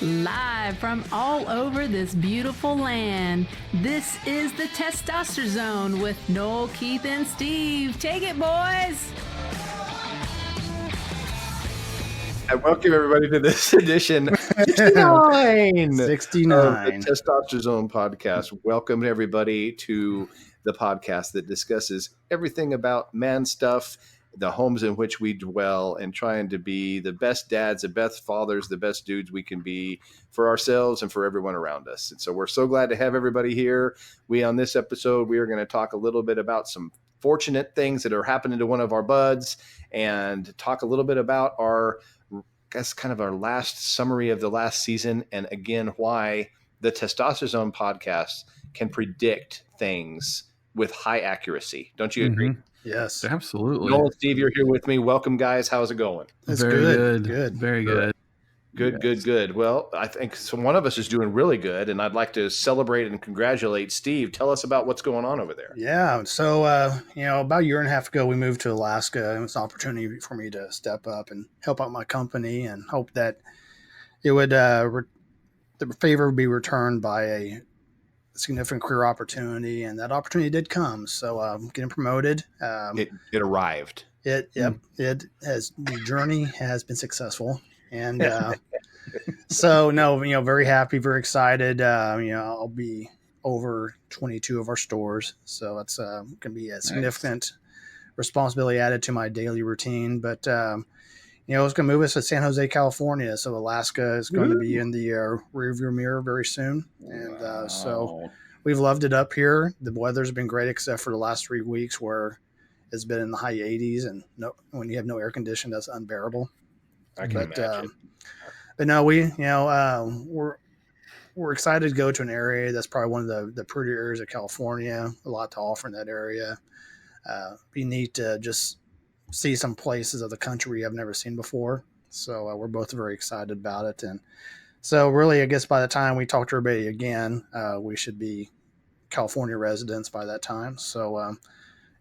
Live from all over this beautiful land, this is the Testosterone Zone with Noel, Keith, and Steve. Take it, boys! And welcome everybody to this edition 69 69 of the Testosterone Zone podcast. Welcome everybody to the podcast that discusses everything about man stuff, the homes in which we dwell, and trying to be the best dads, the best fathers, the best dudes we can be for ourselves and for everyone around us. And so we're so glad to have everybody here. On this episode, we are going to talk a little bit about some fortunate things that are happening to one of our buds and talk a little bit about that's kind of our last summary of the last season. And again, why the Testosterone Zone podcast can predict things with high accuracy. Don't you agree? Yes, absolutely. Noel and Steve, you're here with me. Welcome, guys. How's it going? That's very good. Very good. Good. Well, I think one of us is doing really good, and I'd like to celebrate and congratulate Steve. Tell us about what's going on over there. Yeah. So, about a year and a half ago, we moved to Alaska. It was an opportunity for me to step up and help out my company and hope that it would, the favor would be returned by a significant career opportunity. And that opportunity did come. So, getting promoted. It arrived. The journey has been successful. And very happy, very excited. I'll be over 22 of our stores. So it's going to be a significant responsibility added to my daily routine. But, it's going to move us to San Jose, California. So Alaska is going to be in the rearview mirror very soon. And so we've loved it up here. The weather's been great except for the last 3 weeks where it's been in the high 80s. And when you have no air conditioning, that's unbearable. I can imagine. But no, we're excited to go to an area that's probably one of the prettier areas of California. A lot to offer in that area. Be neat to just see some places of the country we have never seen before. So we're both very excited about it. And so really, I guess by the time we talk to everybody again, we should be California residents by that time. So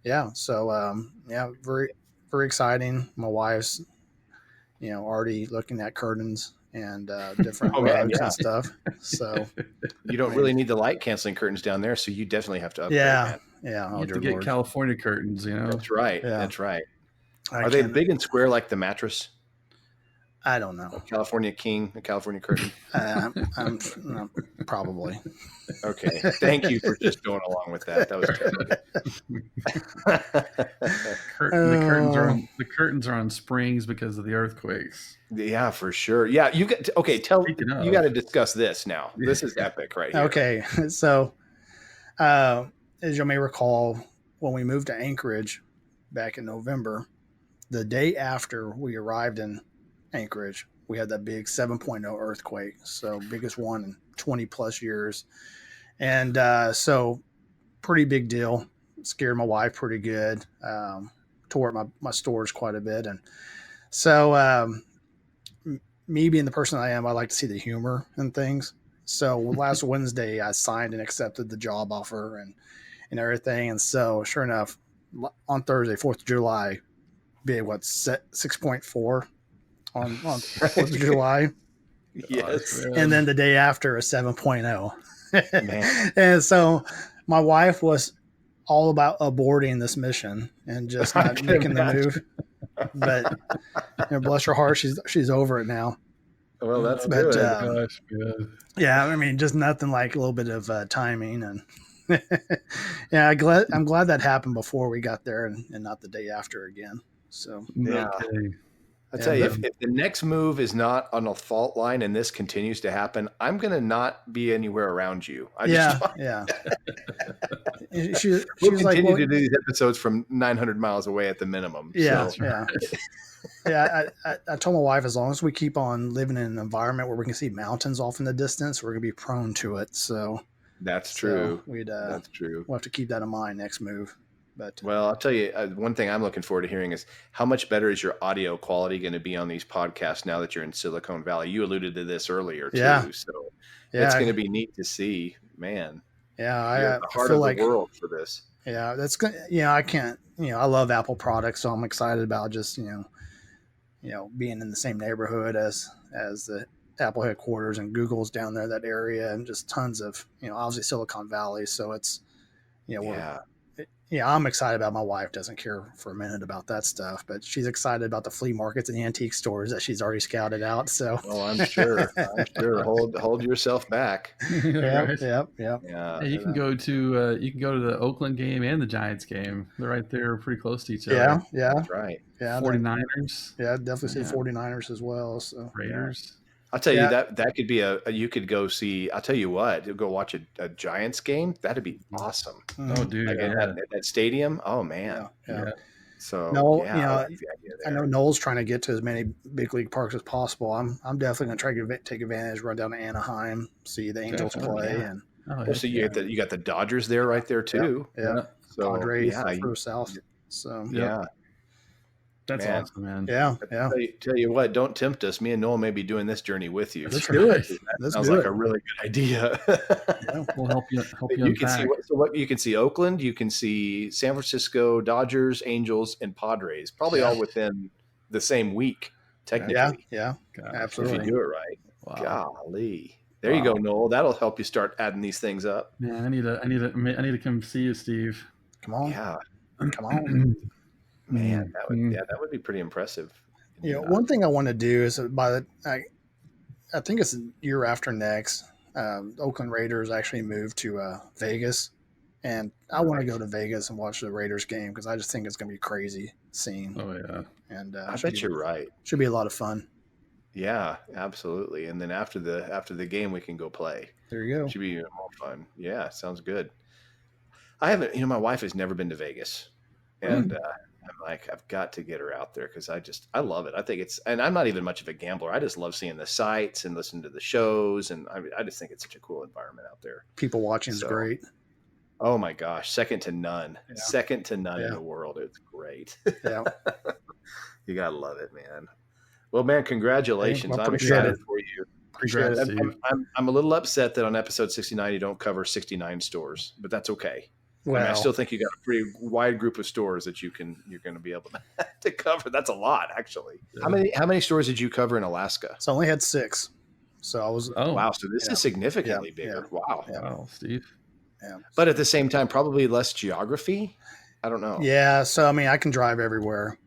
very, very exciting. My wife's already looking at curtains and different rugs and stuff. So you don't really need the light canceling curtains down there, so you definitely have to upgrade. Yeah. You have to get California curtains, That's right. Yeah. That's right. Are they big and square like the mattress? I don't know. A California King, a California curtain? No, probably. Okay. Thank you for just going along with that. That was the curtains are on springs because of the earthquakes. Yeah, for sure. Yeah, you got to discuss this now. This is epic right here. Okay. So as you may recall, when we moved to Anchorage back in November, the day after we arrived in Anchorage, we had that big 7.0 earthquake. So biggest one in 20 plus years. And so pretty big deal. Scared my wife pretty good. Tore up my stores quite a bit. And so me being the person I am, I like to see the humor in things. So last Wednesday, I signed and accepted the job offer and everything. And so sure enough, on Thursday, 4th of July, big 6.4 on 4th of July. Yes. And then the day after a 7.0. And so my wife was all about aborting this mission and just not making the move. But bless her heart, she's over it now. Well, that's good. Gosh, good. Yeah, I mean, just nothing like a little bit of timing, and yeah, I'm glad that happened before we got there and not the day after again. So yeah. Okay. I tell you, if the next move is not on a fault line and this continues to happen, I'm going to not be anywhere around you. Yeah. We'll continue to do these episodes from 900 miles away at the minimum. Yeah, so. Yeah. I told my wife, as long as we keep on living in an environment where we can see mountains off in the distance, we're going to be prone to it. So that's true. That's true. We'll have to keep that in mind next move. But, well, I'll tell you, one thing I'm looking forward to hearing is how much better is your audio quality going to be on these podcasts now that you're in Silicon Valley? You alluded to this earlier, too. Yeah. So it's going to be neat to see, man. Yeah, the heart of the world for this. Yeah, that's good. I can't. I love Apple products, so I'm excited about just being in the same neighborhood as the Apple headquarters, and Google's down there, that area, and just tons of, obviously Silicon Valley. So it's, I'm excited about it. My wife doesn't care for a minute about that stuff, but she's excited about the flea markets and the antique stores that she's already scouted out. So, I'm sure. Hold yourself back. Yep. Yeah. Hey, you can go to the Oakland game and the Giants game. They're right there, pretty close to each other. Yeah. That's right. Yeah. 49ers. Yeah, definitely see 49ers as well. So Raiders. I'll tell you that could be you could go see. I'll tell you what, you'll go watch a Giants game. That'd be awesome. Oh, dude, like at that stadium. Oh man. Yeah. So no, I know Noel's trying to get to as many big league parks as possible. I'm definitely going to try to take advantage, run down to Anaheim, see the Angels play, and so you got the Dodgers there right there too. Yeah. So Padres further south. So That's awesome, man. Yeah. Tell you what, don't tempt us. Me and Noel may be doing this journey with you. Let's do it. That sounds like a really good idea. We'll help you. You can see you can see Oakland, you can see San Francisco, Dodgers, Angels, and Padres, probably all within the same week, technically. Yeah. Gosh, Absolutely. If you do it right. Wow. Golly. There you go, Noel. That'll help you start adding these things up. Man, I need to come see you, Steve. Come on. Yeah. Come on. Man, that would be pretty impressive. One thing I want to do is I think it's the year after next, Oakland Raiders actually moved to Vegas, and I want to go to Vegas and watch the Raiders game because I just think it's going to be crazy scene. Oh yeah, and I bet you're right. Should be a lot of fun. Yeah, absolutely. And then after the game, we can go play. There you go. Should be even more fun. Yeah, sounds good. I haven't. My wife has never been to Vegas, and I'm like, I've got to get her out there because I love it. I think and I'm not even much of a gambler. I just love seeing the sights and listening to the shows. And I just think it's such a cool environment out there. People watching is great. Oh my gosh. Second to none Yeah. in the world. It's great. Yeah. You got to love it, man. Well, man, congratulations. Well, I'm excited for you. Appreciate it. I'm a little upset that on episode 69, you don't cover 69 stores, but that's okay. Well, I still think you got a pretty wide group of stores that you're going to be able to cover. That's a lot, actually. Yeah. How many stores did you cover in Alaska? So I only had 6. So I was. Oh wow! So this is significantly bigger. Yeah. Wow. Yeah. Wow, Steve. Yeah. But at the same time, probably less geography. I don't know. Yeah. So I can drive everywhere.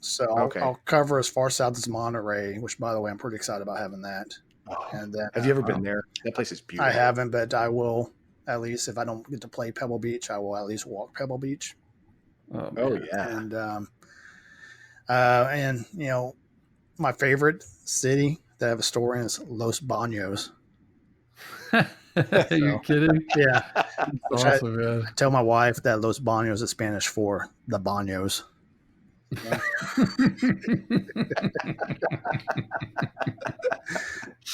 So Okay. I'll cover as far south as Monterey, which, by the way, I'm pretty excited about having that. Oh. And then, have you ever been there? That place is beautiful. I haven't, but I will. At least if I don't get to play Pebble Beach, I will at least walk Pebble Beach. Oh yeah. And my favorite city that I have a store in is Los Baños. Are you kidding? Yeah. That's awesome, man. I tell my wife that Los Baños is Spanish for the baños.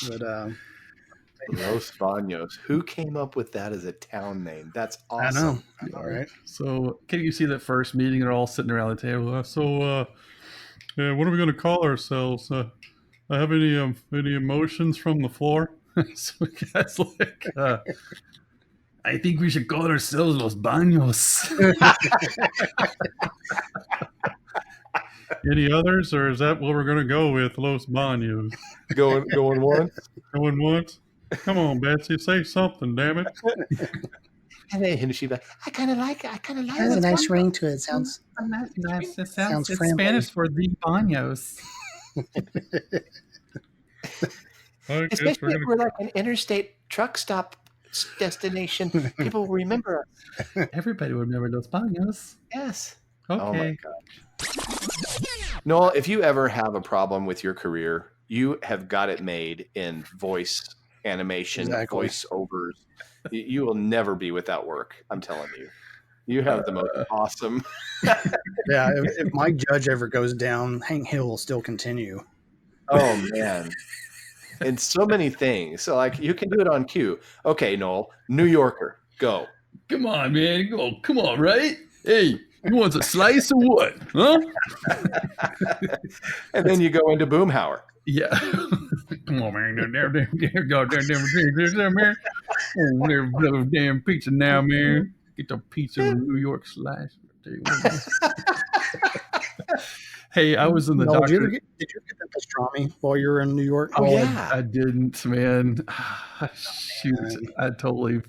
But Los Baños. Who came up with that as a town name? That's awesome. I know. All right. So, can you see that first meeting? They're all sitting around the table. What are we going to call ourselves? Have any emotions from the floor? So the guy's like, I think we should call ourselves Los Baños. Any others, or is that what we're going to go with, Los Baños? Going once? Going once? Come on, Betsy, say something, damn it. And she'd be like, I kind of like it. It has a nice ring to it. It sounds Nice. It sounds it's friendly. Spanish for the baños. Especially if we're like an interstate truck stop destination. People will remember us. Everybody would remember those baños. Yes. Okay. Oh my gosh. Noel, if you ever have a problem with your career, you have got it made in voice animation, Exactly. voiceovers. You will never be without work. I'm telling you. You have the most awesome. Yeah. If Mike Judge ever goes down, Hank Hill will still continue. Oh man. And so many things. So like you can do it on cue. Okay, Noel, New Yorker, go. Come on, man. Come on, right? Hey, you want a slice or what? Huh? And then you go into Boomhauer. Yeah. Come on, man. There's damn pizza now, man. Get the pizza with New York slice. Hey, I was in the No, did you ever doctor. did you get that pastrami while you were in New York? Oh, Oh, yeah. I didn't, man. Shoot, Man. I totally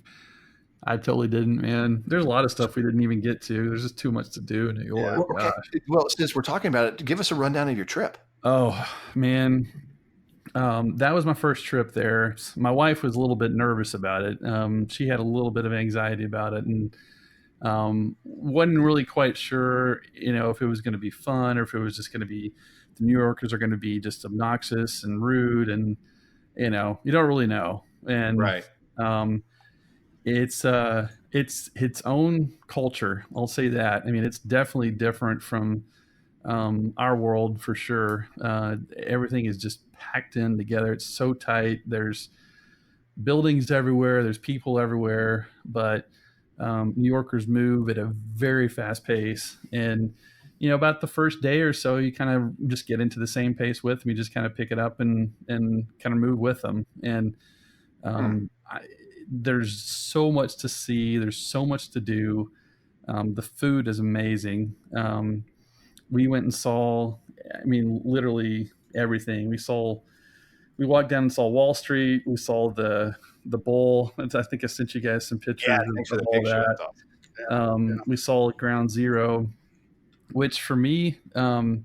didn't, man. There's a lot of stuff we didn't even get to. There's just too much to do in New York. Well, okay. Gosh. Well, since we're talking about it, give us a rundown of your trip. Oh, man. That was my first trip there. My wife was a little bit nervous about it. She had a little bit of anxiety about it, and wasn't really quite sure, if it was going to be fun or if it was just going to be the New Yorkers are going to be just obnoxious and rude, and you don't really know. And Right. it's its own culture. I'll say that. I mean, it's definitely different from our world for sure. Everything is just packed in together. It's so tight. There's buildings everywhere. There's people everywhere, but New Yorkers move at a very fast pace. And about the first day or so, you kind of just get into the same pace with them. You just kind of pick it up and kind of move with them. And there's so much to see. There's so much to do. The food is amazing. We went and saw, I mean, literally everything. We walked down and saw Wall Street. We saw the bull. I think I sent you guys some pictures Yeah, thanks for of the all picture. that. That's awesome. We saw Ground Zero, which for me, I'm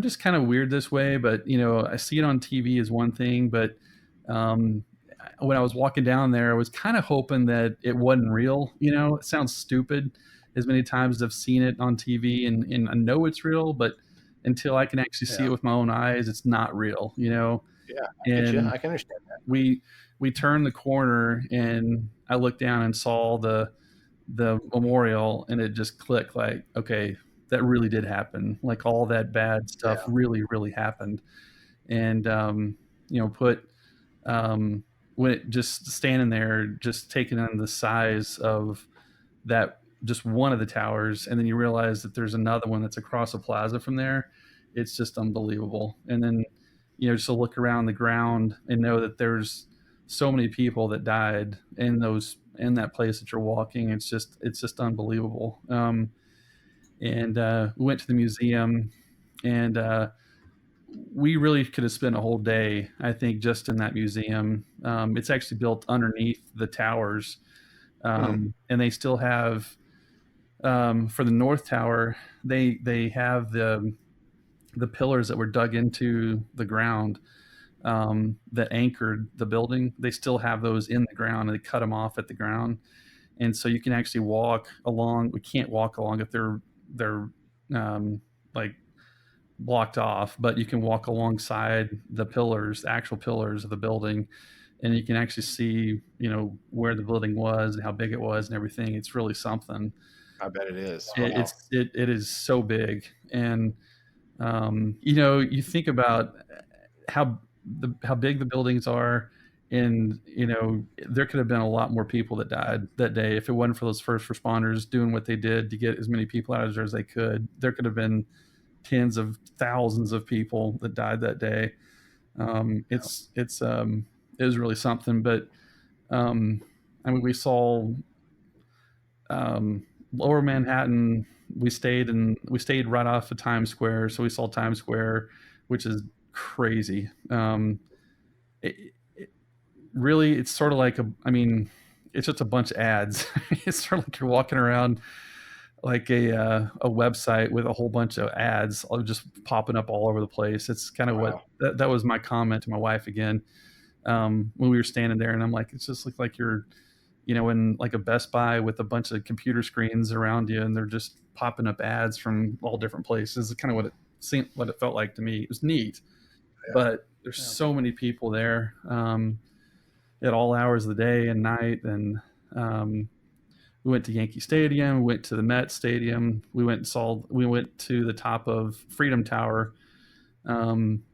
just kind of weird this way, but I see it on TV as one thing, but when I was walking down there, I was kind of hoping that it wasn't real. It sounds stupid as many times as I've seen it on TV, and I know it's real, but until I can actually see it with my own eyes, it's not real. Yeah, I get you. And I can understand that. we turned the corner, and I looked down and saw the memorial, and it just clicked, like, okay, that really did happen. Like, all that bad stuff really, really happened. And when it just standing there, just taking in the size of that, just one of the towers, and then you realize that there's another one that's across the plaza from there. It's just unbelievable. And then just to look around the ground and know that there's so many people that died in that place that you're walking. It's just unbelievable. And we went to the museum, and we really could have spent a whole day, I think, just in that museum. It's actually built underneath the towers, and they still have, for the North Tower, they have the pillars that were dug into the ground, that anchored the building. They still have those in the ground, and they cut them off at the ground, and so you can actually walk along. We can't walk along if they're like blocked off, but you can walk alongside the pillars, the actual pillars of the building, and you can actually see where the building was and how big it was and everything. It's really something. I bet it is. It is so big. And you think about how big the buildings are, and there could have been a lot more people that died that day if it wasn't for those first responders doing what they did to get as many people out of there as they could. There could have been tens of thousands of people that died that day. It was really something. But I mean, we saw Lower Manhattan. We stayed right off of Times Square, so we saw Times Square, which is crazy. Really, it's sort of like it's just a bunch of ads. It's sort of like you're walking around like a website with a whole bunch of ads just popping up all over the place. It's kind of what that was my comment to my wife again, when we were standing there, and I'm like, it just looks like you're in like a Best Buy with a bunch of computer screens around you, and they're just popping up ads from all different places. It's kind of what it felt like to me. It was neat, but there's so many people there, at all hours of the day and night. And we went to Yankee Stadium, we went to the Met Stadium, we went to the top of Freedom Tower,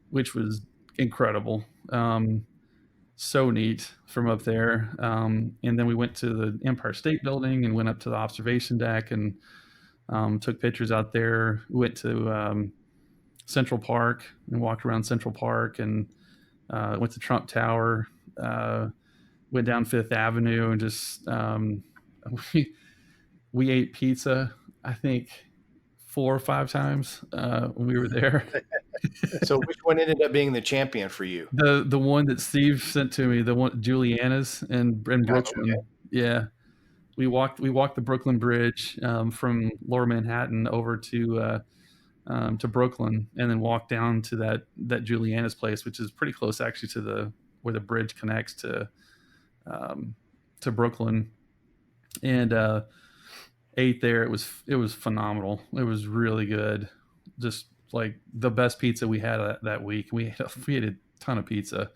which was incredible. So neat from up there. And then we went to the Empire State Building and went up to the observation deck and took pictures out there. We went to Central Park and walked around Central Park, and went to Trump Tower, went down Fifth Avenue, and just we ate pizza, I think 4 or 5 times when we were there. So which one ended up being the champion for you? The one that Steve sent to me, the one Juliana's in Brooklyn. Okay. Yeah, we walked the Brooklyn Bridge from Lower Manhattan over to Brooklyn, and then walked down to that Juliana's place, which is pretty close actually to where the bridge connects to Brooklyn, and ate there. It was phenomenal. It was really good. Just like the best pizza we had that week. We had a ton of pizza,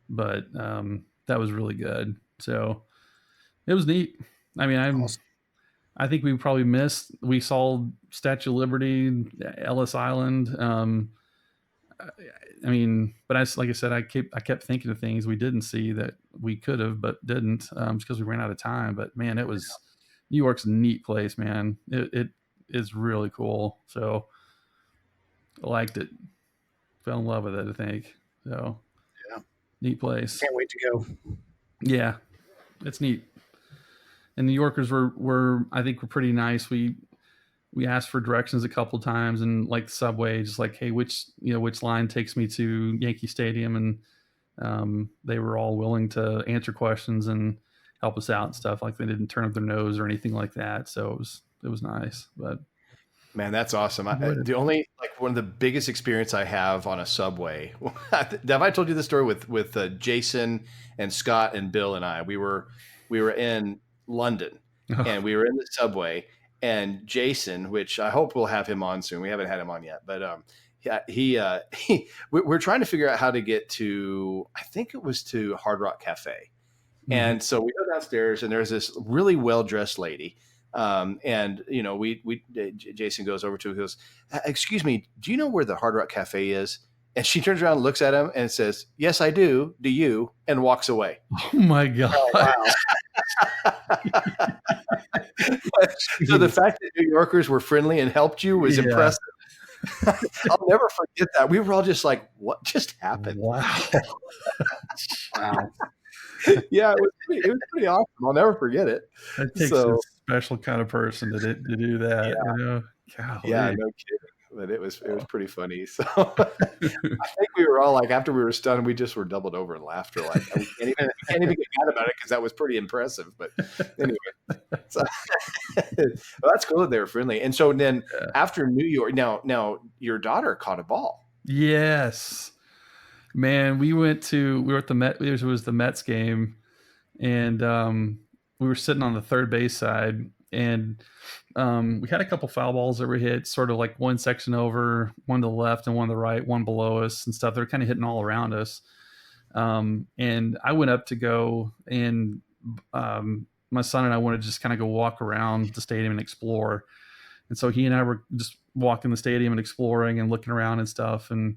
but that was really good. So it was neat. I mean, Awesome. I think we saw Statue of Liberty, Ellis Island. I mean, but like I said, I kept thinking of things we didn't see that we could have, but didn't, just because we ran out of time. But man, New York's a neat place, man. It is really cool. So I liked it. Fell in love with it, I think. So Yeah. Neat place. Can't wait to go. Yeah, it's neat. And New Yorkers were I think were pretty nice. We asked for directions a couple times, and like Subway, just like, hey, which line takes me to Yankee Stadium, and they were all willing to answer questions and help us out and stuff. Like they didn't turn up their nose or anything like that. So it was nice. But man, that's awesome. The only one of the biggest experience I have on a subway. Have I told you the story with Jason and Scott and Bill and I? We were in London and we were in the subway, and Jason, which I hope we'll have him on soon. We haven't had him on yet, but we're trying to figure out how to get to, I think it was to Hard Rock Cafe. Mm-hmm. And so we go downstairs, and there's this really well-dressed lady. And Jason goes over to her, goes, excuse me, do you know where the Hard Rock Cafe is? And she turns around and looks at him and says, yes, I do. Do you? And walks away. Oh my God. Oh, wow. So the fact that New Yorkers were friendly and helped you was impressive. I'll never forget that. We were all just like, what just happened? Wow. Wow. Yeah, it was pretty awesome. I'll never forget it. That takes a special kind of person to do that. Yeah. You know? Golly. Yeah, no kidding. But it was pretty funny. So I think we were all like, after we were stunned, we just were doubled over in laughter. Like we can't even get mad about it because that was pretty impressive. But anyway, so, well, that's cool that they were friendly. And so then after New York, now your daughter caught a ball. Yes, man. We were at the Met. It was the Mets game, and we were sitting on the third base side, and we had a couple foul balls that were hit, sort of like one section over, one to the left and one to the right, one below us and stuff. They're kind of hitting all around us. And I went up to go, and my son and I wanted to just kind of go walk around the stadium and explore. And so he and I were just walking the stadium and exploring and looking around and stuff. And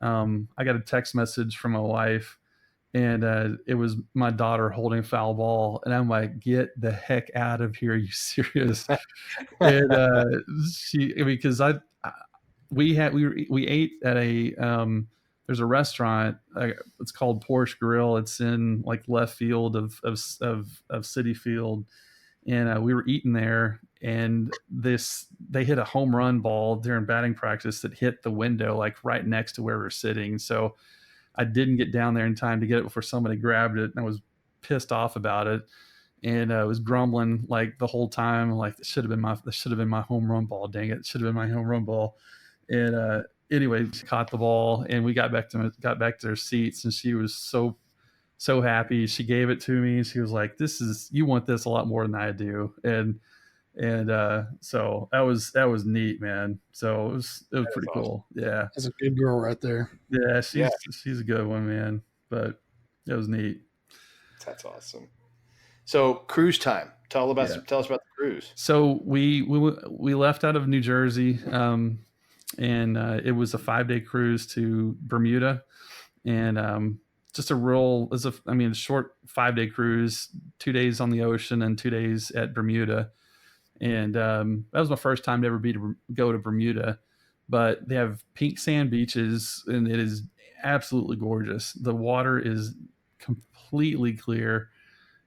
I got a text message from my wife, and it was my daughter holding a foul ball, and I'm like, "Get the heck out of here! Are you serious?" And because we ate at a there's a restaurant. It's called Porsche Grill. It's in like left field of Citi Field, and we were eating there. And they hit a home run ball during batting practice that hit the window like right next to where we were sitting. So I didn't get down there in time to get it before somebody grabbed it, and I was pissed off about it, and I was grumbling like the whole time, like this should have been my home run ball. Dang it should have been my home run ball. And anyway, she caught the ball, and we got back to their seats, and she was so happy. She gave it to me, and she was like, you want this a lot more than I do. And so that was neat, man. So it was pretty cool. Yeah. That's a good girl right there. Yeah. She's a good one, man, but it was neat. That's awesome. So cruise time. Tell us about the cruise. So we left out of New Jersey, and it was a 5-day cruise to Bermuda, and just a short 5-day cruise, 2 days on the ocean and 2 days at Bermuda. And that was my first time to ever go to Bermuda, but they have pink sand beaches, and it is absolutely gorgeous. The water is completely clear,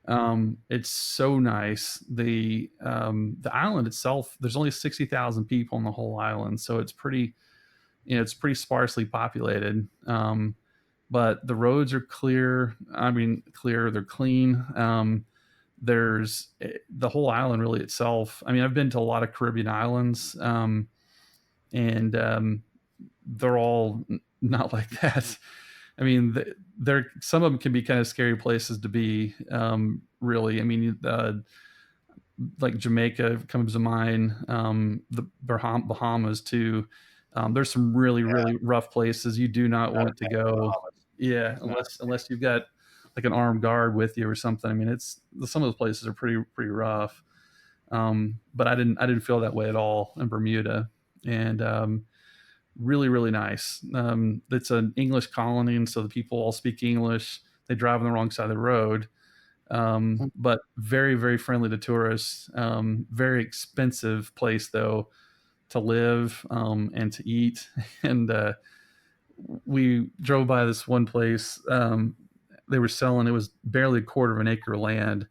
It's so nice. The island itself, there's only 60,000 people on the whole island, so it's pretty, it's pretty sparsely populated. But the roads are clear. I mean, clear. They're clean. There's the whole island really itself. I mean, I've been to a lot of Caribbean islands, and they're all not like that. I mean, they're some of them can be kind of scary places to be. Really, I mean, like Jamaica comes to mind. The Bahamas too. There's some really really rough places you do not want to go. Yeah, unless you've got like an armed guard with you or something. I mean, it's some of those places are pretty rough. But I didn't feel that way at all in Bermuda, and really really nice. It's an English colony, and so the people all speak English. They drive on the wrong side of the road, but very very friendly to tourists. Very expensive place though to live and to eat, and we drove by this one place. They were selling, it was barely a quarter of an acre of land,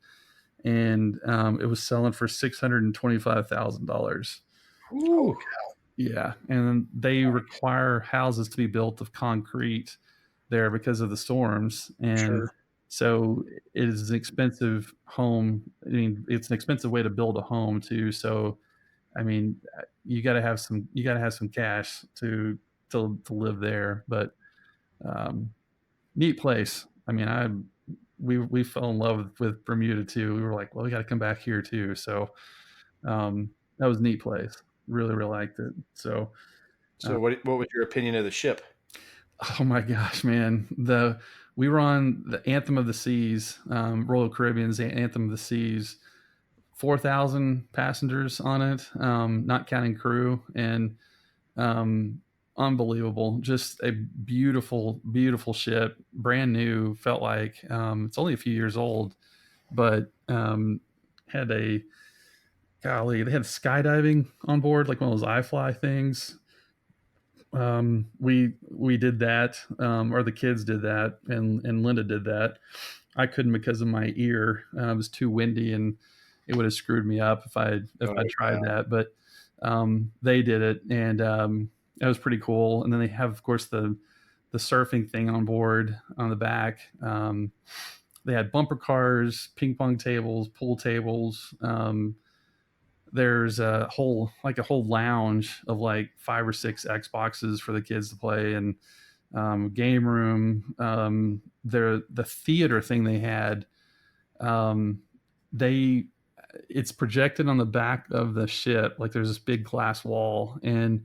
and it was selling for $625,000. Ooh. Yeah, and they require houses to be built of concrete there because of the storms, and Sure. so it is an expensive home. I mean, it's an expensive way to build a home too. So, I mean, you got to have some cash to live there. But neat place. I mean, we fell in love with Bermuda too. We were like, well, we got to come back here too. So that was a neat place. Really, really liked it. So, So what was your opinion of the ship? oh my gosh, man! We were on the Anthem of the Seas, Royal Caribbean's Anthem of the Seas. 4,000 passengers on it, not counting crew, and unbelievable. Just a beautiful, beautiful ship, brand new. Felt like it's only a few years old, but had a golly. They had skydiving on board, like one of those iFly things. We did that, or the kids did that, and Linda did that. I couldn't because of my ear. It was too windy, and it would have screwed me up if I tried that. But they did it, and that was pretty cool. And then they have, of course, the surfing thing on board on the back. They had bumper cars, ping pong tables, pool tables. There's a whole lounge of like 5 or 6 Xboxes for the kids to play, and game room. The theater thing they had, it's projected on the back of the ship. Like there's this big glass wall, and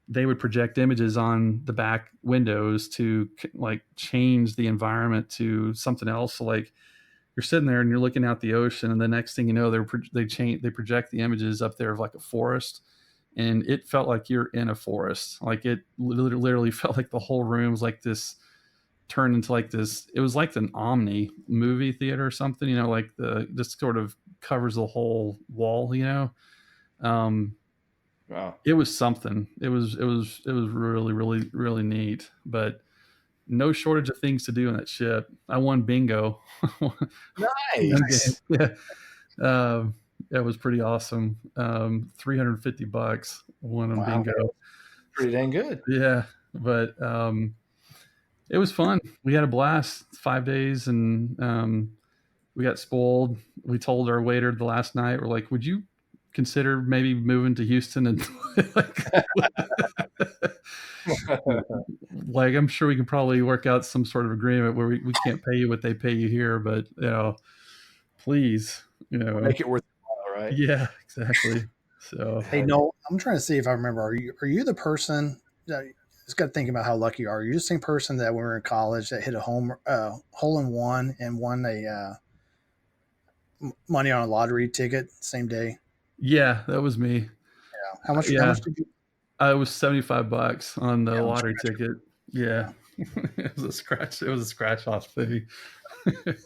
they would project images on the back windows to like change the environment to something else. So like you're sitting there and you're looking out the ocean, and the next thing you know, they project the images up there of like a forest, and it felt like you're in a forest. Like it literally felt like the whole room was like this, turned into like this. It was like an Omni movie theater or something, you know, like just sort of covers the whole wall, you know. Wow. It was something. It was really, really, really neat, but no shortage of things to do in that ship. I won bingo. Nice. Yeah. That was pretty awesome. $350 won on bingo. Pretty dang good. Yeah, but it was fun. We had a blast. 5 days, and we got spoiled. We told our waiter the last night, we're like, would you consider maybe moving to Houston? And like, I'm sure we can probably work out some sort of agreement where we can't pay you what they pay you here, but you know, please, you know, make it worth it, right? Yeah, exactly. So Hey, no, I'm trying to see if I remember. Are you the person that just got thinking about how lucky you are? Are you the same person that when we were in college that hit a hole in one and won a money on a lottery ticket same day? yeah, that was me. Yeah. How much did you? It was $75 on the lottery ticket. Yeah. It was a scratch. It was a scratch off thing.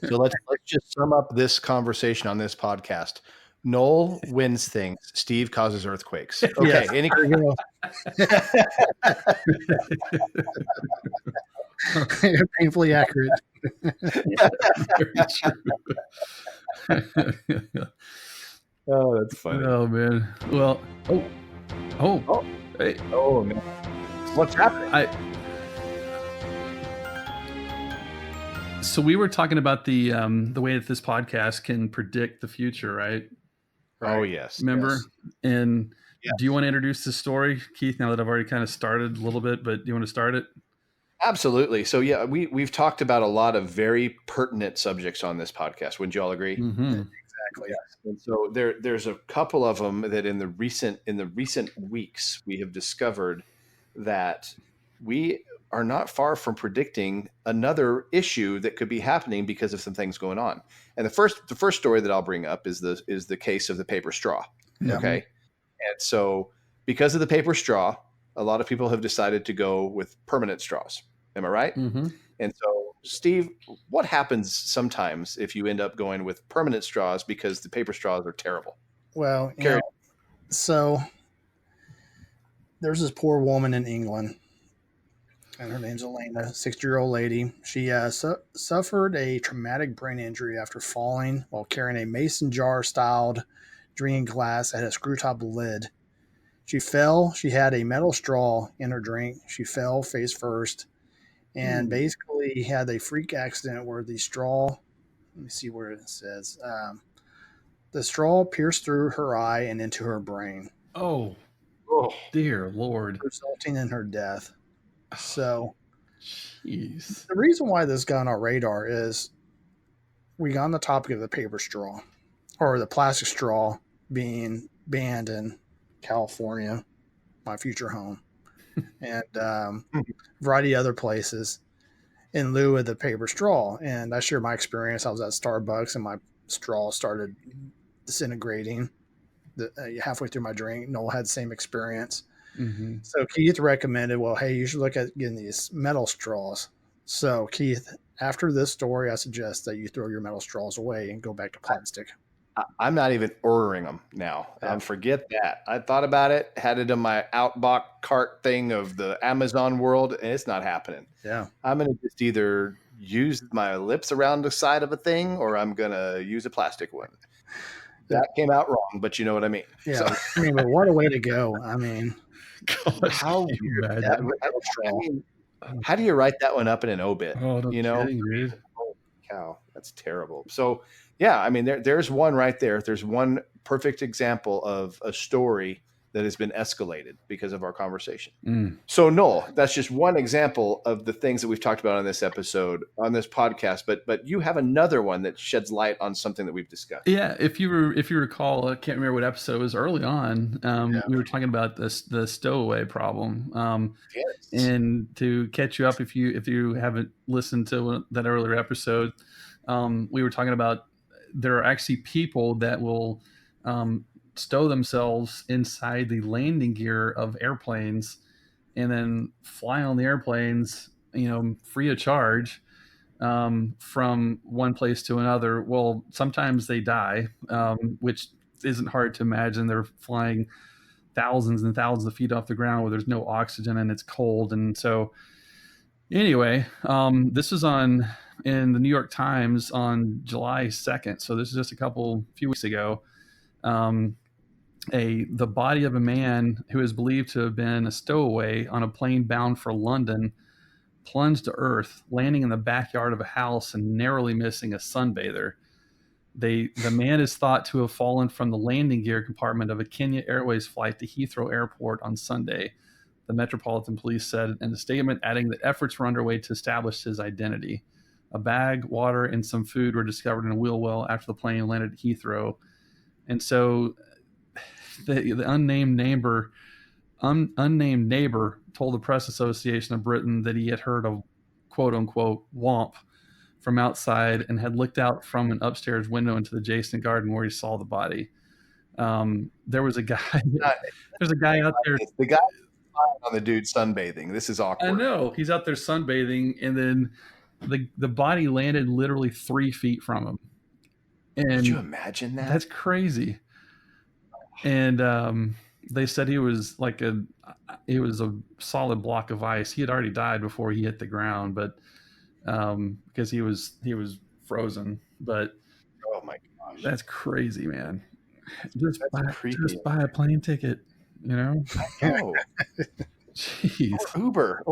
So let's just sum up this conversation on this podcast. Noel wins things. Steve causes earthquakes. Okay. Yes. Painfully accurate. Very true. Oh, that's funny. Oh man. Well. Oh. Hey. Oh man, what's happening? So we were talking about the way that this podcast can predict the future, right? Oh yes, Remember? And Yes. do you want to introduce the story, Keith? Now that I've already kind of started a little bit, but do you want to start it? Absolutely. So yeah, we've talked about a lot of very pertinent subjects on this podcast. Wouldn't you all agree? Mm-hmm. Exactly. Yes. And so there's a couple of them that in the recent weeks we have discovered that we are not far from predicting another issue that could be happening because of some things going on. And the first story that I'll bring up is the case of the paper straw. Yeah. Okay. And so because of the paper straw, a lot of people have decided to go with permanent straws. Am I right? Mm-hmm. And so, Steve, what happens sometimes if you end up going with permanent straws because the paper straws are terrible? Well, you Carry know, so there's this poor woman in England, and her name's Elena, 60-year-old lady. She suffered a traumatic brain injury after falling while carrying a mason jar styled drinking glass that had a screw top lid. She fell. She had a metal straw in her drink. She fell face first and basically had a freak accident where the straw, let me see where it says, the straw pierced through her eye and into her brain, Oh, Oh, dear Lord. resulting in her death. So Jeez. the reason why this got on our radar is we got on the topic of the paper straw or the plastic straw being banned in California, my future home, and a variety of other places in lieu of the paper straw. And I shared my experience. I was at Starbucks and my straw started disintegrating halfway through my drink. Noel had the same experience. Mm-hmm. So Keith recommended, well, hey, you should look at getting these metal straws. So Keith, after this story, I suggest that you throw your metal straws away and go back to plastic. I'm not even ordering them now. Yeah. Forget that. I thought about it, had it in my outbox cart thing of the Amazon world, and it's not happening. Yeah. I'm going to just either use my lips around the side of a thing or I'm going to use a plastic one. That came out wrong, but you know what I mean. Yeah. So, I mean, but what a way to go. I mean, Gosh, how can you weird imagine? how do you write that one up in an obit? Oh, no you know, kidding, dude. Holy cow, that's terrible. So, yeah, I mean, there's one right there. There's one perfect example of a story that has been escalated because of our conversation. Mm. So, Noel, that's just one example of the things that we've talked about on this episode, on this podcast. But you have another one that sheds light on something that we've discussed. Yeah, if you recall, I can't remember what episode it was early on. We were talking about the stowaway problem. Yes. And to catch you up, if you haven't listened to that earlier episode, we were talking about there are actually people that will stow themselves inside the landing gear of airplanes and then fly on the airplanes, free of charge, from one place to another. Well, sometimes they die, which isn't hard to imagine. They're flying thousands and thousands of feet off the ground where there's no oxygen and it's cold. And so anyway, this is in the New York Times on July 2nd. So this is just a few weeks ago. The body of a man who is believed to have been a stowaway on a plane bound for London plunged to earth, landing in the backyard of a house and narrowly missing a sunbather. The man is thought to have fallen from the landing gear compartment of a Kenya Airways flight to Heathrow Airport on Sunday, the Metropolitan Police said in a statement, adding that efforts were underway to establish his identity. A bag, water, and some food were discovered in a wheel well after the plane landed at Heathrow. And so the unnamed neighbor told the Press Association of Britain that he had heard a quote-unquote womp from outside and had looked out from an upstairs window into the adjacent garden where he saw the body. There was a guy. There's a guy out there. The guy on the dude sunbathing. This is awkward. I know. He's out there sunbathing, and then the body landed literally 3 feet from him. And could you imagine that? That's crazy. And they said he was it was a solid block of ice. He had already died before he hit the ground, but because he was frozen. But oh my That's crazy, man. That's creepy. Just buy a plane ticket, you know? Oh, Jeez. or Uber.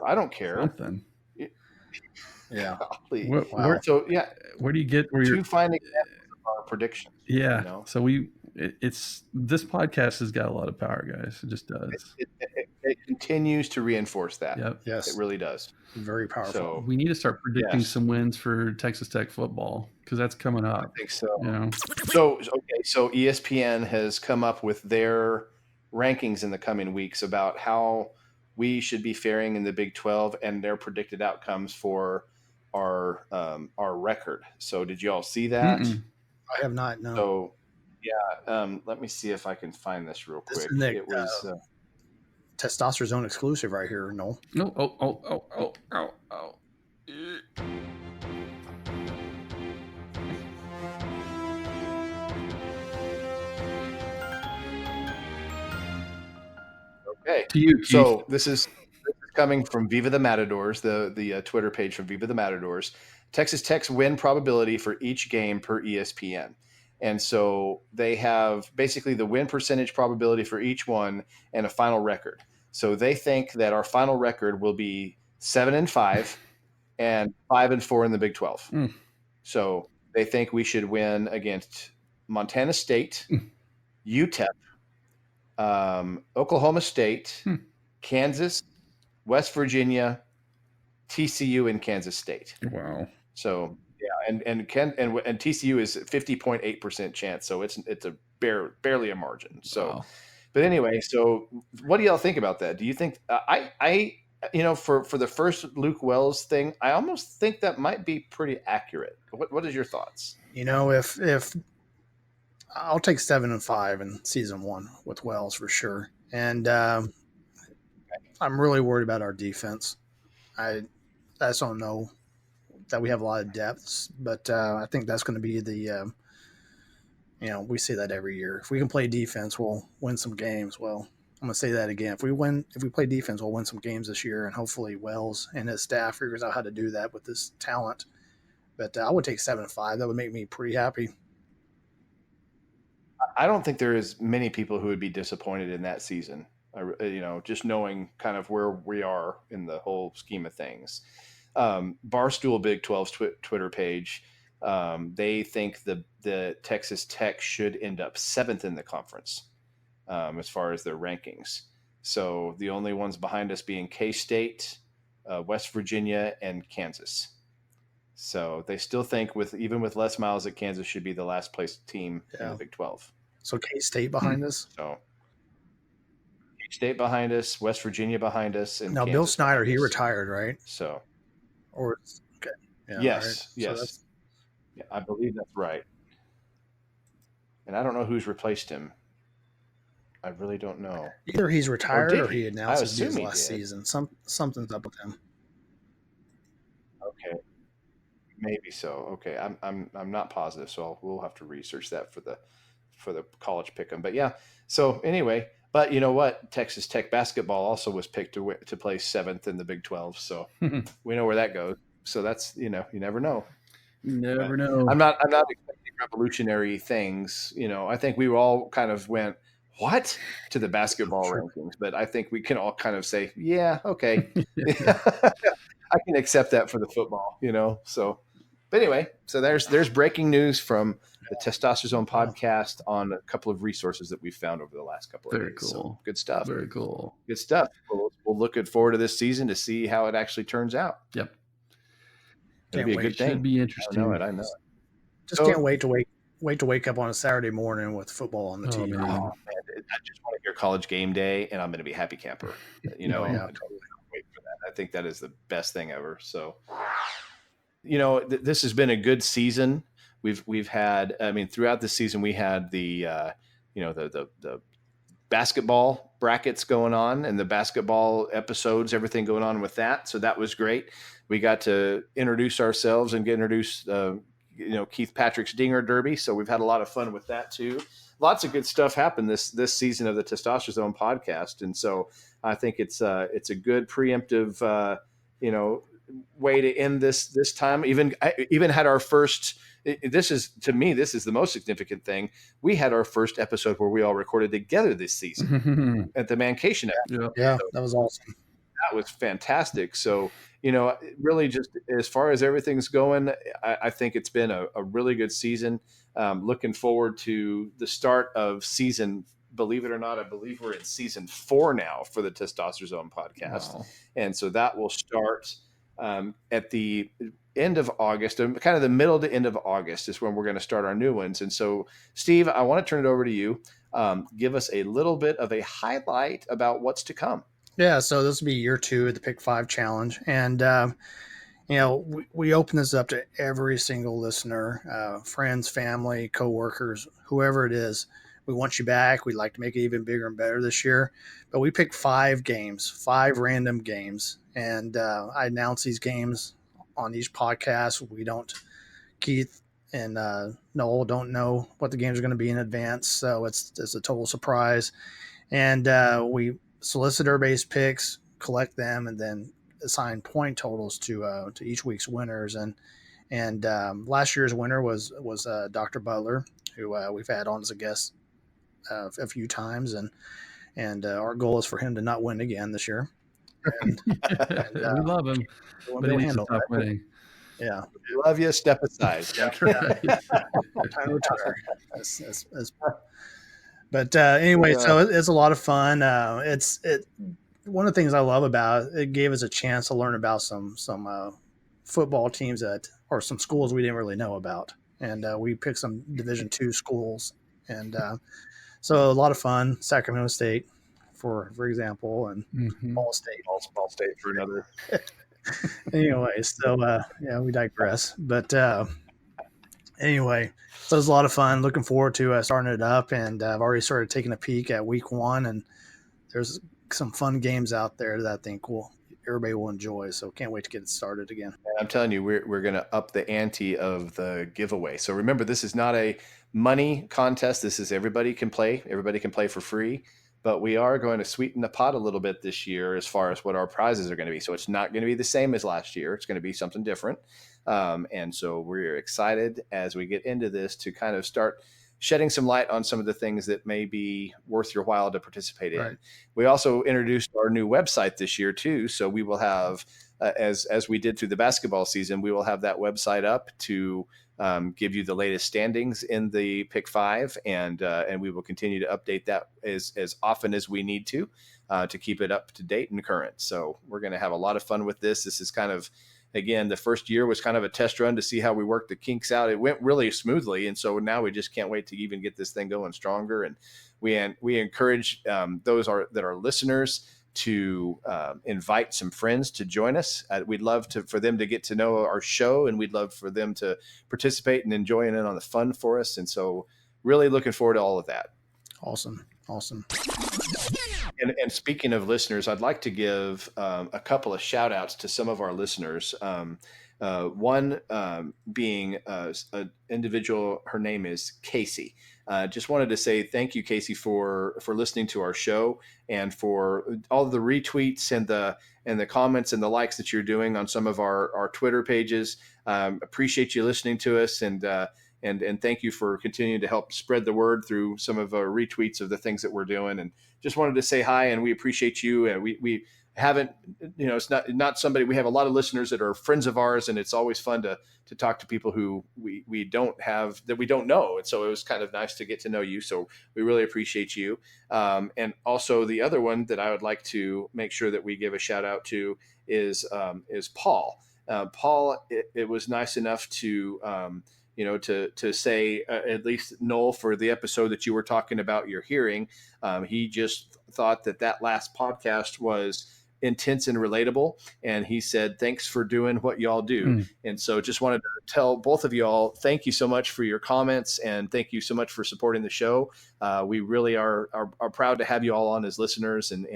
I don't care. Something. Yeah. Golly. Wow. So yeah, Where do you get where you're two fine examples of our predictions. Yeah. You know? So it's this podcast has got a lot of power, guys. It just does. It continues to reinforce that. Yep. Yes. It really does. Very powerful. So We need to start predicting Yes. some wins for Texas Tech football because that's coming I up. think so. You know, So ESPN has come up with their rankings in the coming weeks about how we should be faring in the Big 12 and their predicted outcomes for our record. So did you all see that? Mm-mm. I have not known. So yeah, let me see if I can find this real This quick. is Nick, It was Testosterone exclusive right here. No. No. Oh. okay. To you, Keith. So this is coming from Viva the Matadors, the Twitter page from Viva the Matadors. Texas Tech's win probability for each game per ESPN. And so they have basically the win percentage probability for each one and a final record. So they think that our final record will be 7-5 and 5-4 in the Big 12. Mm. So they think we should win against Montana State, UTEP, Oklahoma State, Kansas, West Virginia, TCU, and Kansas State. Wow. So yeah, and TCU is 50.8% chance, so it's a barely a margin. So, Wow. But anyway, so what do y'all think about that? Do you think I for the first Luke Wells thing, I almost think that might be pretty accurate. What is your thoughts? If I'll take 7-5 in season 1 with Wells for sure, and I'm really worried about our defense. I just don't know that we have a lot of depths, but I think that's going to be the we see that every year. If we can play defense, we'll win some games. Well, I'm going to say that again. If we play defense, we'll win some games this year, and hopefully Wells and his staff figures out how to do that with this talent. But I would take 7-5. That would make me pretty happy. I don't think there is many people who would be disappointed in that season. Just knowing kind of where we are in the whole scheme of things. Barstool Big 12's Twitter page, they think the Texas Tech should end up 7th in the conference as far as their rankings. So the only ones behind us being K-State, West Virginia, and Kansas. So they still think even with Les Miles that Kansas should be the last place team in the Big 12. So K-State behind us? So K-State behind us, West Virginia behind us. And now, Kansas Bill Snyder, he behind us. retired, right? So Okay. Yeah, yes, right. yes. So yeah, I believe that's right. And I don't know who's replaced him. I really don't know. either he's retired did or he he? announced I his deal assume he last did. season. Something's up with him. Okay, maybe so. Okay, I'm not positive, so we'll have to research that for the college pick'em. But yeah. So anyway, but you know what? Texas Tech basketball also was picked to play 7th in the Big 12. So we know where that goes. So that's you never know. Never know. I'm not expecting revolutionary things. I think we all kind of went what to the basketball rankings, but I think we can all kind of say, yeah, okay. I can accept that for the football, So, but anyway, so there's breaking news from the Testosterone podcast on a couple of resources that we found over the last couple of Very days. cool. So, good stuff. Very cool. Good stuff. We'll look forward to this season to see how it actually turns out. Yep. It'll be a good thing. Should be interesting. I know it. Just can't wait to wake up on a Saturday morning with football on the TV. man. Oh, man, I just want to hear College Game Day, and I'm going to be happy camper. I totally wait for that. I think that is the best thing ever. So, this has been a good season. We've had, throughout the season, we had the basketball brackets going on and the basketball episodes, everything going on with that. So that was great. We got to introduce ourselves and get introduced, Keith Patrick's Dinger Derby. So we've had a lot of fun with that too. Lots of good stuff happened this season of the Testosterone podcast. And so I think it's a good preemptive, way to end this time. I even had our first this is, to me, this is the most significant thing. We had our first episode where we all recorded together this season at the Mancation episode. Yeah. Yeah, that was awesome. That was fantastic. So, really just as far as everything's going, I think it's been a really good season. Looking forward to the start of season. Believe it or not, I believe we're in season 4 now for the Testosterone podcast. Wow. And so that will start at the end of August, kind of the middle to end of August is when we're going to start our new ones. And so, Steve, I want to turn it over to you. Give us a little bit of a highlight about what's to come. Yeah, so this will be year 2 of the Pick 5 Challenge. And, we open this up to every single listener, friends, family, coworkers, whoever it is. We want you back. We'd like to make it even bigger and better this year. But we picked 5 games, 5 random games. And I announce these games on each podcast. We don't, Keith and Noel don't know what the games are going to be in advance. So it's a total surprise. And we solicit everybody's picks, collect them, and then assign point totals to each week's winners. And last year's winner was Dr. Butler, who we've had on as a guest a few times, and our goal is for him to not win again this year. And We love him, but he needs to stop winning. Yeah, We love you. Step aside. time to retire. But anyway, so it's a lot of fun. One of the things I love about it, it gave us a chance to learn about some football teams or some schools we didn't really know about, and we picked some Division II schools, and so a lot of fun. Sacramento State, for example, and Ball State. Ball State for another. Anyway, so we digress. But anyway, so it was a lot of fun. Looking forward to starting it up, and I've already started taking a peek at week 1, and there's some fun games out there that I think everybody will enjoy. So can't wait to get it started again. I'm telling you, we're going to up the ante of the giveaway. So remember, this is not a money contest. This is everybody can play. Everybody can play for free. But we are going to sweeten the pot a little bit this year as far as what our prizes are going to be. So it's not going to be the same as last year. It's going to be something different. And so we're excited as we get into this to kind of start shedding some light on some of the things that may be worth your while to participate in. Right. We also introduced our new website this year too. So we will have, as we did through the basketball season, we will have that website up to give you the latest standings in the Pick 5, and we will continue to update that as often as we need to keep it up to date and current. So we're going to have a lot of fun with this. This is kind of, again, the first year was kind of a test run to see how we work the kinks out. It went really smoothly, and so now we just can't wait to even get this thing going stronger. And we encourage those that are listeners to invite some friends to join us. We'd love for them to get to know our show, and we'd love for them to participate and enjoy in on the fun for us. And so really looking forward to all of that. Awesome. And speaking of listeners, I'd like to give a couple of shout outs to some of our listeners. One being an individual, her name is Casey. Just wanted to say thank you, Casey, for listening to our show and for all of the retweets and the comments and the likes that you're doing on some of our Twitter pages. Appreciate you listening to us, and thank you for continuing to help spread the word through some of our retweets of the things that we're doing. And just wanted to say hi, and we appreciate you. And we haven't, it's not somebody, we have a lot of listeners that are friends of ours, and it's always fun to talk to people who we don't have, that we don't know. And so it was kind of nice to get to know you. So we really appreciate you. And also the other one that I would like to make sure that we give a shout out to is Paul. Paul, it was nice enough to say, at least Noel, for the episode that you were talking about your hearing, he just thought that last podcast was intense and relatable. And he said, thanks for doing what y'all do. And so just wanted to tell both of y'all, thank you so much for your comments, and thank you so much for supporting the show. We really are proud to have you all on as listeners, and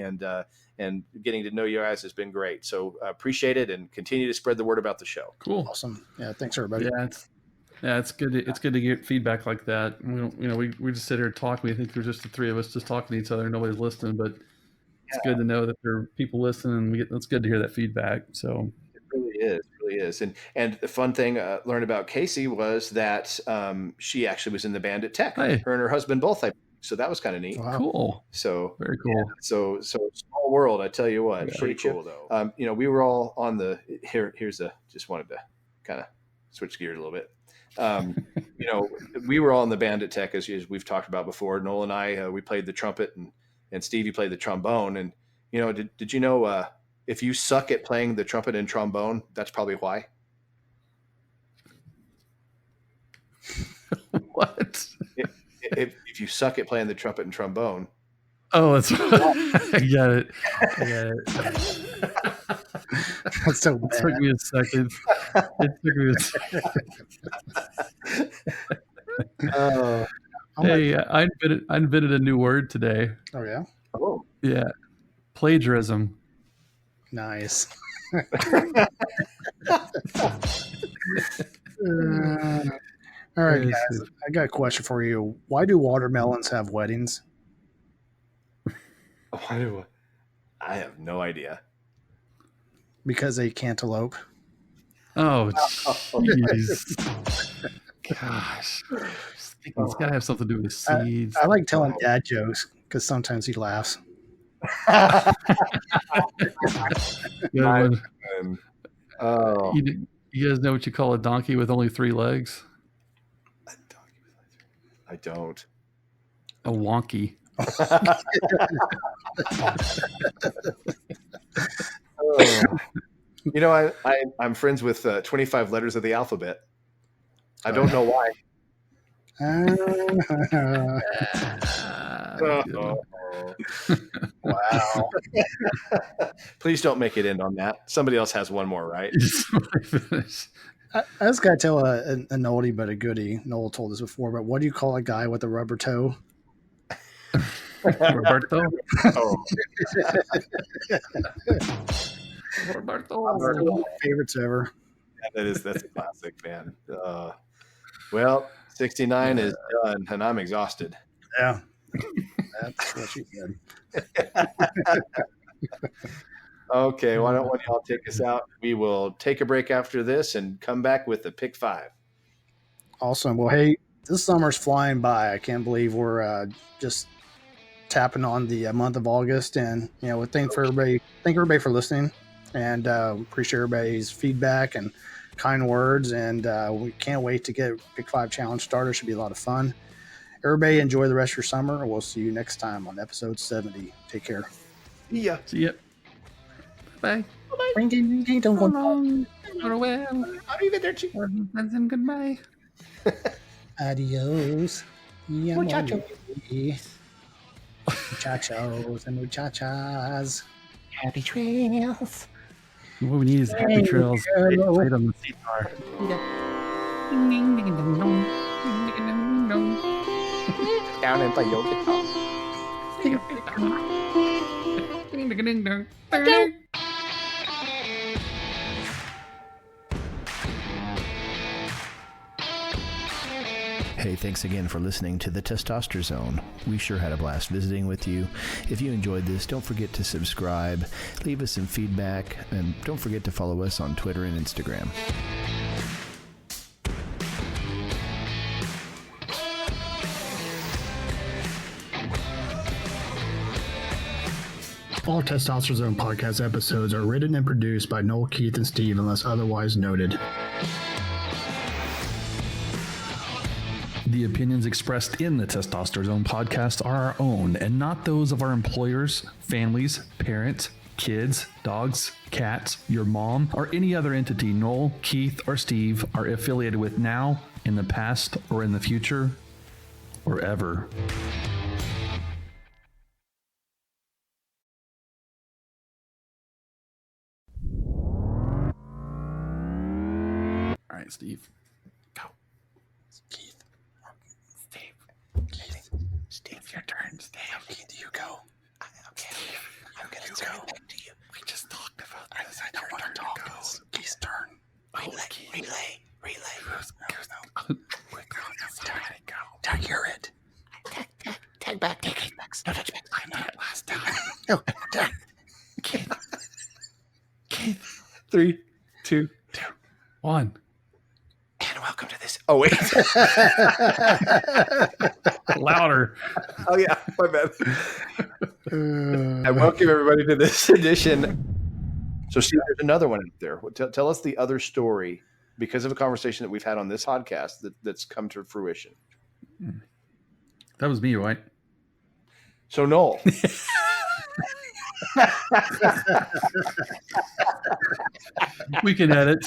getting to know you guys has been great. So appreciate it, and continue to spread the word about the show. Cool. Awesome. Yeah. Thanks everybody. Yeah, it's good. It's good to get feedback like that. We don't, we just sit here and talk. We think there's just the three of us just talking to each other. Nobody's listening, but it's good to know that there are people listening. It's good to hear that feedback. So it really is. really is. And the fun thing learned about Casey was that she actually was in the band at Tech. Hey. Her and her husband both. So that was kind of neat. Wow. Cool. So Very cool. So small world, I tell you what. Yeah. Pretty cool though. We were all on the just wanted to kind of switch gears a little bit. We were all in the band at Tech as we've talked about before. Noel and I, we played the trumpet, and Stevie played the trombone. And did you know if you suck at playing the trumpet and trombone, that's probably why. What? If you suck at playing the trumpet and trombone. Oh, that's I get it. That's so It bad. took me a second. Oh, Hey, I invented a new word today. Oh yeah. oh. Yeah, plagiarism. Nice. All right, Yes, guys. I got a question for you. Why do watermelons have weddings? Why do I have no idea. Because they cantaloupe. Oh, jeez. Gosh. It's got to have something to do with seeds. I like telling dad jokes because sometimes he laughs. Good one. Oh, You guys know what you call a donkey with only 3 legs? I don't. A wonky. I'm friends with 25 letters of the alphabet. I don't know why. Wow. Please don't make it end on that. Somebody else has one more, right? I just got to tell a oldie but a goodie. Noel told us before, but what do you call a guy with a rubber toe? Roberto. Oh. Roberto. Favorites ever. That's a classic, man. Well, 69 is done, and I'm exhausted. Yeah. That's what she said. Okay, why don't one of y'all take us out? We will take a break after this and come back with the pick 5. Awesome. Well, hey, this summer's flying by. I can't believe we're just tapping on the month of August, and thank everybody for listening, and appreciate everybody's feedback and kind words, and we can't wait to get Pick 5 Challenge started. Should be a lot of fun. Everybody enjoy the rest of your summer, and we'll see you next time on episode 70. Take care. Yeah. See ya. Bye. Farewell. Arrivederci. And goodbye. Adios. Muchacho. Muchachos and muchachas. Happy trails. What we need is happy trails. Hello. Right on the sitar. Ding, ding, ding, ding, dong. Ding, ding, ding, dong. Down and play your guitar. Ding, ding, ding, dong. Ding. Hey, thanks again for listening to the Testosterone Zone. We sure had a blast visiting with you. If you enjoyed this, don't forget to subscribe, leave us some feedback, and don't forget to follow us on Twitter and Instagram. All Testosterone podcast episodes are written and produced by Noel, Keith, and Steve unless otherwise noted. The opinions expressed in the Testosterone podcast are our own and not those of our employers, families, parents, kids, dogs, cats, your mom, or any other entity Noel, Keith, or Steve are affiliated with now, in the past, or in the future, or ever. All right, Steve. Go. Keith. Steve, your turn. Steve. Keith, you go. Okay. I'm going to turn it back to you. We just talked about this. I don't want to talk. It's Keith's turn. Relay. Now you're it. Tag back. Take it back. No touch back. I'm not last time. No. Keith. 3, 2, One. And welcome to this. Oh, wait. Louder. Oh, yeah. My bad. And welcome everybody to this edition. So, Steve, there's another one out there. Tell us the other story because of a conversation that we've had on this podcast that's come to fruition. That was me, right? So, Noel. We can edit.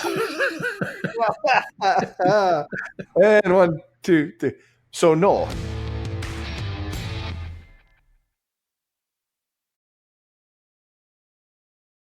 And 1, 2, 3. So, Noel,